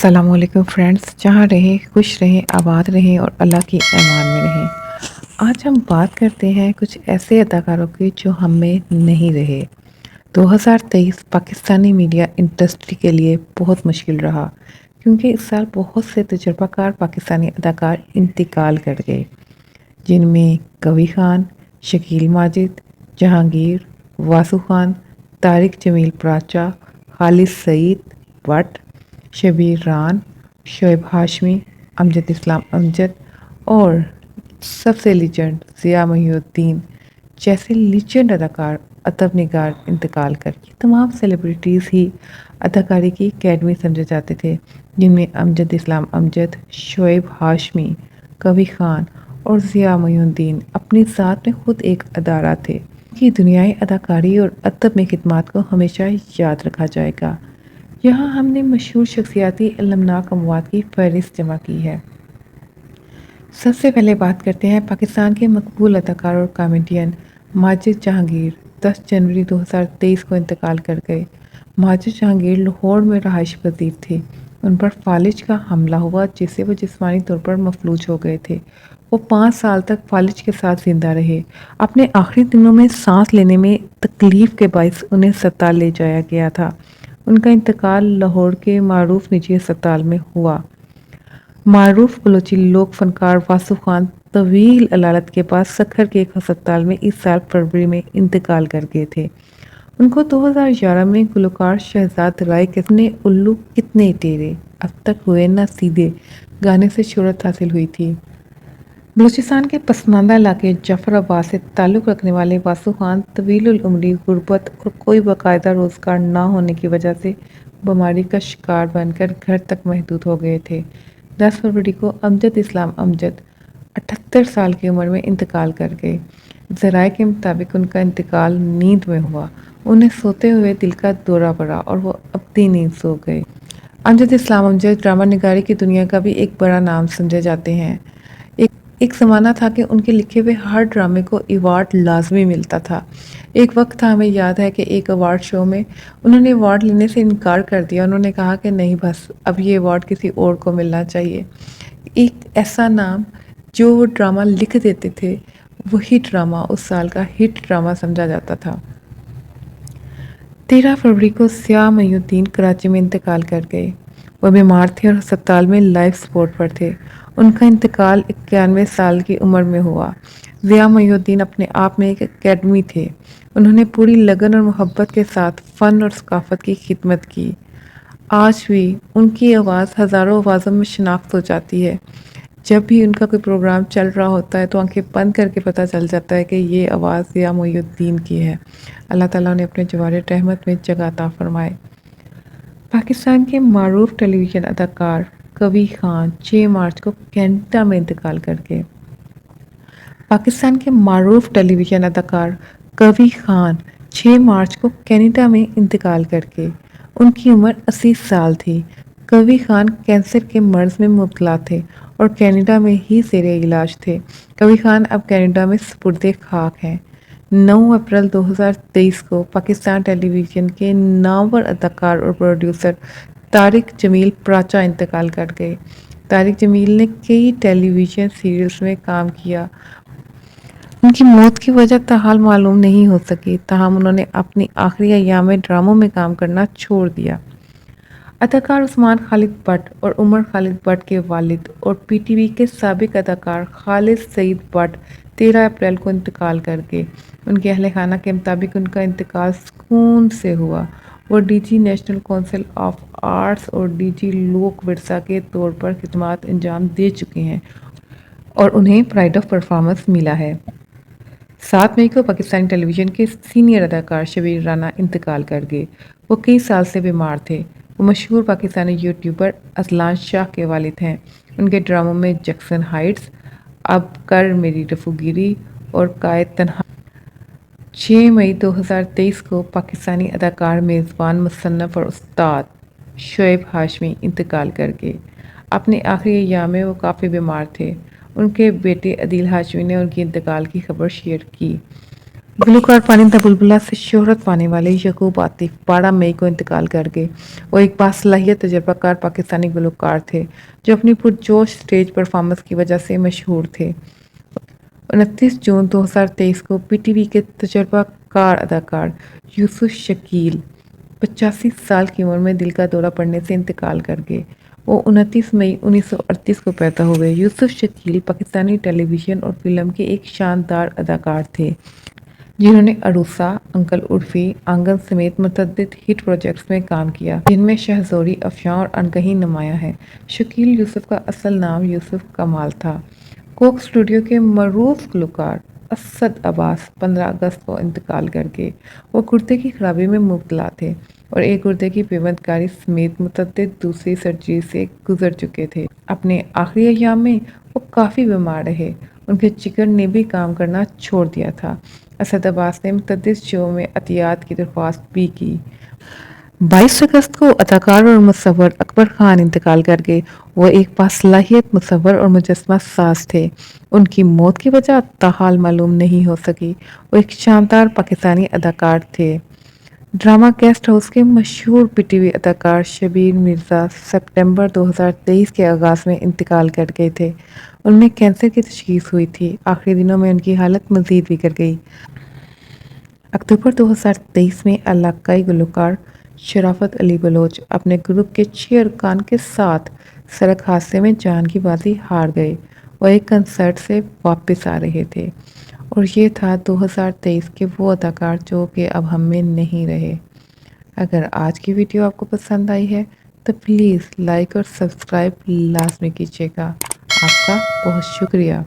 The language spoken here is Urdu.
السلام علیکم فرینڈس، جہاں رہیں خوش رہیں آباد رہیں اور اللہ کی امان میں رہیں۔ آج ہم بات کرتے ہیں کچھ ایسے اداکاروں کی جو ہم میں نہیں رہے۔ 2023 پاکستانی میڈیا انڈسٹری کے لیے بہت مشکل رہا کیونکہ اس سال بہت سے تجربہ کار پاکستانی اداکار انتقال کر گئے، جن میں کوی خان، شکیل ماجد، جہانگیر، واسو خان، طارق جمیل پراچا، خالد سعید بٹ، شبیر ران، شعیب ہاشمی، امجد اسلام امجد اور سب سے لیجنڈ ضیاء محی الدین جیسے لیجنڈ اداکار ادب نگار انتقال کر یہ تمام سیلیبریٹیز ہی اداکاری کی اکیڈمی سمجھے جاتے تھے، جن میں امجد اسلام امجد، شعیب ہاشمی، کوی خان اور ضیاء محی الدین اپنی ذات میں خود ایک ادارہ تھے۔ ان کی دنیائی اداکاری اور ادب میں خدمات کو ہمیشہ یاد رکھا جائے گا۔ یہاں ہم نے مشہور شخصیاتی المناک اموات کی فہرست جمع کی ہے۔ سب سے پہلے بات کرتے ہیں پاکستان کے مقبول اداکار اور کامیڈین ماجد جہانگیر۔ 10 جنوری 2023 کو انتقال کر گئے۔ ماجد جہانگیر لاہور میں رہائش پذیر تھے۔ ان پر فالج کا حملہ ہوا جس سے وہ جسمانی طور پر مفلوج ہو گئے تھے۔ وہ 5 سال تک فالج کے ساتھ زندہ رہے۔ اپنے آخری دنوں میں سانس لینے میں تکلیف کے باعث انہیں ہسپتال لے جایا گیا تھا۔ ان کا انتقال لاہور کے معروف نجی ہسپتال میں ہوا۔ معروف بلوچی لوک فنکار واسو خان طویل علالت کے بعد سکھر کے ایک ہسپتال میں اس سال فروری میں انتقال کر گئے تھے۔ ان کو 2011 میں گلوکار شہزاد رائے کے "کتنے الو کتنے ٹیرے اب تک ہوئے نہ سیدھے" گانے سے شہرت حاصل ہوئی تھی۔ بلوچستان کے پسماندہ علاقے جعفر آباد سے تعلق رکھنے والے واسو خان طویل العمری غربت اور کوئی باقاعدہ روزگار نہ ہونے کی وجہ سے بیماری کا شکار بن کر گھر تک محدود ہو گئے تھے۔ 10 فروری کو امجد اسلام امجد 78 سال کی عمر میں انتقال کر گئے۔ ذرائع کے مطابق ان کا انتقال نیند میں ہوا۔ انہیں سوتے ہوئے دل کا دورہ پڑا اور وہ ابدی نیند سو گئے۔ امجد اسلام امجد ڈرامہ نگاری کی دنیا کا بھی ایک بڑا نام سمجھے جاتے ہیں۔ ایک زمانہ تھا کہ ان کے لکھے ہوئے ہر ڈرامے کو ایوارڈ لازمی ملتا تھا۔ ایک وقت تھا، ہمیں یاد ہے کہ ایک ایوارڈ شو میں انہوں نے ایوارڈ لینے سے انکار کر دیا۔ انہوں نے کہا کہ نہیں، بس اب یہ ایوارڈ کسی اور کو ملنا چاہیے۔ ایک ایسا نام جو وہ ڈرامہ لکھ دیتے تھے، وہی ڈرامہ اس سال کا ہٹ ڈرامہ سمجھا جاتا تھا۔ 13 فروری کو ضیاء محی الدین کراچی میں انتقال کر گئے۔ وہ بیمار تھے اور ہسپتال میں لائف سپورٹ پر تھے۔ ان کا انتقال 91 سال کی عمر میں ہوا۔ ضیاء محی الدین اپنے آپ میں ایک اکیڈمی تھے۔ انہوں نے پوری لگن اور محبت کے ساتھ فن اور ثقافت کی خدمت کی۔ آج بھی ان کی آواز ہزاروں آوازوں میں شناخت ہو جاتی ہے۔ جب بھی ان کا کوئی پروگرام چل رہا ہوتا ہے تو آنکھیں بند کر کے پتہ چل جاتا ہے کہ یہ آواز ضیاء محی الدین کی ہے۔ اللہ تعالیٰ نے اپنے جوار رحمت میں جگہ عطا فرمائے۔ پاکستان کے معروف ٹیلی ویژن اداکار کوی خان 6 مارچ کو کینیڈا میں انتقال کر گئے۔ پاکستان کے معروف ٹیلی ویژن اداکار کوی خان 6 مارچ کو کینیڈا میں انتقال کر گئے۔ ان کی عمر 80 سال تھی۔ کوی خان کینسر کے مرض میں مبتلا تھے اور کینیڈا میں ہی زیر علاج تھے۔ کوی خان اب کینیڈا میں سپرد خاک ہیں۔ 9 اپریل 2023 کو پاکستان ٹیلی ویژن کے نامور اداکار اور پروڈیوسر طارق جمیل پراچا انتقال کر گئے۔ طارق جمیل نے کئی ٹیلی ویژن سیریلز میں کام کیا۔ ان کی موت کی وجہ تاحال معلوم نہیں ہو سکی، تاہم انہوں نے اپنی آخری ایام میں ڈراموں میں کام کرنا چھوڑ دیا۔ اداکار عثمان خالد بٹ اور عمر خالد بٹ کے والد اور پی ٹی وی کے سابق اداکار خالد سعید بٹ 13 اپریل کو انتقال کر گئے۔ ان کے اہل خانہ کے مطابق ان کا انتقال سکون سے ہوا۔ وہ D G national council of arts اور ڈی جی لوک ورثہ کے طور پر خدمات انجام دے چکے ہیں اور انہیں پرائڈ آف پرفارمنس ملا ہے۔ 7 مئی کو پاکستانی ٹیلی ویژن کے سینئر اداکار شبیر رانا انتقال کر گئے۔ وہ کئی سال سے بیمار تھے۔ وہ مشہور پاکستانی یوٹیوبر اذلان شاہ کے والد ہیں۔ ان کے ڈراموں میں جیکسن ہائٹس، اب کر میری رفوگیری اور قائد تنہا۔ 6 مئی 2023 کو پاکستانی اداکار، میزبان، مصنف اور استاد شعیب ہاشمی انتقال کر گئے۔ اپنے آخری ایام میں وہ کافی بیمار تھے۔ ان کے بیٹے عدیل ہاشمی نے ان کے انتقال کی خبر شیئر کی۔ گلوکار پانندہ بلبلہ سے شہرت پانے والے یعقوب عاطف 12 مئی کو انتقال کر گئے۔ وہ ایک باصلاحیت تجربہ کار پاکستانی گلوکار تھے جو اپنی پرجوش سٹیج پرفارمنس کی وجہ سے مشہور تھے۔ 29 جون 2023 کو پی ٹی وی کے تجربہ کار اداکار یوسف شکیل 85 سال کی عمر میں دل کا دورہ پڑنے سے انتقال کر گئے۔ وہ 29 مئی 1938 کو پیدا ہوئے۔ یوسف شکیل پاکستانی ٹیلی ویژن اور فلم کے ایک شاندار اداکار تھے جنہوں نے عروسہ، انکل عرفی، آنگن سمیت متعدد ہٹ پروجیکٹس میں کام کیا جن میں شہزوری، افشاں اور انکہیں نمایاں ہیں۔ شکیل یوسف کا اصل نام یوسف کمال تھا۔ کوک اسٹوڈیو کے معروف گلوکار اسد عباس 15 اگست کو انتقال کر گئے۔ وہ گردے کی خرابی میں مبتلا تھے اور ایک گردے کی پیوند کاری سمیت متعدد دوسری سرجری سے گزر چکے تھے۔ اپنے آخری ایام میں وہ کافی بیمار رہے۔ ان کے جگر نے بھی کام کرنا چھوڑ دیا تھا۔ اسد عباس نے متعدد شووں میں عطیات کی درخواست بھی کی۔ 22 اگست کو اداکار اور مصور اکبر خان انتقال کر گئے۔ وہ ایک باصلاحیت مصور اور مجسمہ ساز تھے۔ ان کی موت کی وجہ تاحال معلوم نہیں ہو سکی۔ وہ ایک شاندار پاکستانی اداکار تھے۔ ڈرامہ گیسٹ ہاؤس کے مشہور پی ٹی وی اداکار شبیر مرزا ستمبر 2023 کے آغاز میں انتقال کر گئے تھے۔ ان میں کینسر کی تشخیص ہوئی تھی۔ آخری دنوں میں ان کی حالت مزید بگڑ گئی۔ اکتوبر 2023 میں علاقائی گلوکار شرافت علی بلوچ اپنے گروپ کے 6 ارکان کے ساتھ سڑک حادثے میں جان کی بازی ہار گئے۔ وہ ایک کنسرٹ سے واپس آ رہے تھے اور یہ تھا 2023 کے وہ اداکار جو کہ اب ہم میں نہیں رہے۔ اگر آج کی ویڈیو آپ کو پسند آئی ہے تو پلیز لائک اور سبسکرائب لازمی کیجیے گا۔ آپ کا بہت شکریہ۔